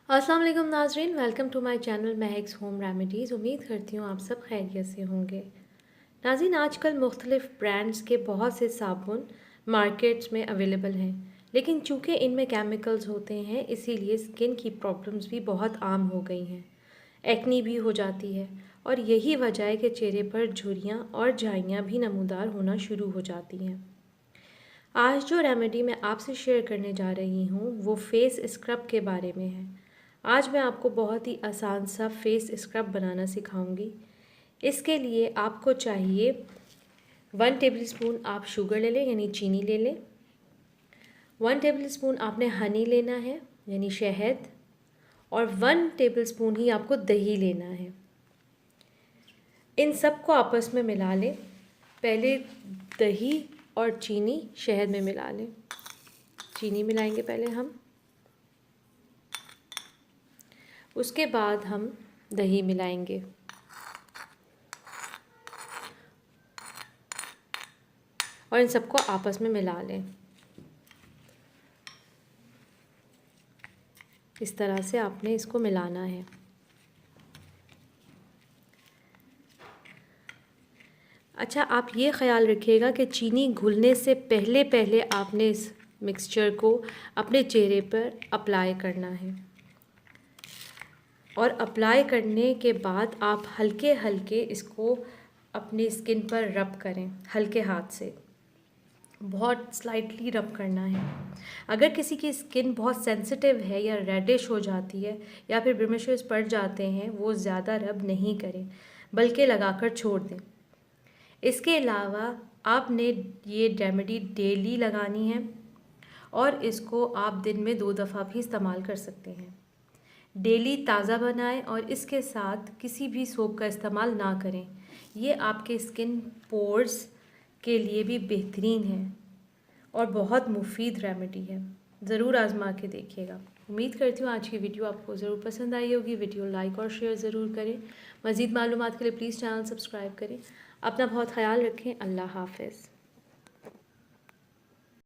अस्सलाम वालेकुम नाज़रीन, welcome to my channel Mehak's home remedies. उम्मीद करती हूँ आप सब खैरियत से होंगे। नाज़रीन, आजकल मुख्तलिफ़ ब्रांड्स के बहुत से साबुन मार्केट्स में अवेलेबल हैं, लेकिन चूँकि इनमें केमिकल्स होते हैं इसीलिए स्किन की प्रॉब्लम्स भी बहुत आम हो गई हैं। एक्नी भी हो जाती है और यही वजह है कि चेहरे पर झुर्रियाँ और झाइयाँ भी नमूदार होना शुरू हो जाती हैं। आज जो रेमेडी मैं आपसे शेयर करने जा रही हूँ वो फेस स्क्रब के बारे में है। आज मैं आपको बहुत ही आसान सा फेस स्क्रब बनाना सिखाऊंगी। इसके लिए आपको चाहिए 1 टेबलस्पून आप शुगर ले लें यानी चीनी ले लें। 1 टेबलस्पून आपने हनी लेना है यानी शहद, और 1 टेबलस्पून ही आपको दही लेना है। इन सब को आपस में मिला लें। पहले दही और चीनी शहद में मिला लें। चीनी मिलाएंगे पहले हम, उसके बाद हम दही मिलाएंगे और इन सबको आपस में मिला लें। इस तरह से आपने इसको मिलाना है। अच्छा, आप ये ख़याल रखिएगा कि चीनी घुलने से पहले पहले आपने इस मिक्सचर को अपने चेहरे पर अप्लाई करना है, और अप्लाई करने के बाद आप हल्के हल्के इसको अपनी स्किन पर रब करें, हल्के हाथ से, बहुत स्लाइटली रब करना है। अगर किसी की स्किन बहुत सेंसिटिव है या रेडिश हो जाती है या फिर ब्लेमिशेस पड़ जाते हैं, वो ज़्यादा रब नहीं करें बल्कि लगाकर छोड़ दें। इसके अलावा आपने ये रेमेडी डेली लगानी है और इसको आप दिन में 2 दफ़ा भी इस्तेमाल कर सकते हैं। डेली ताज़ा बनाएं और इसके साथ किसी भी सोप का इस्तेमाल ना करें। ये आपके स्किन पोर्स के लिए भी बेहतरीन है और बहुत मुफीद रेमेडी है। ज़रूर आज़मा के देखिएगा। उम्मीद करती हूँ आज की वीडियो आपको ज़रूर पसंद आई होगी। वीडियो लाइक और शेयर ज़रूर करें। मज़ीद मालूमात के लिए प्लीज़ चैनल सब्सक्राइब करें। अपना बहुत ख्याल रखें। अल्लाह हाफ़िज़।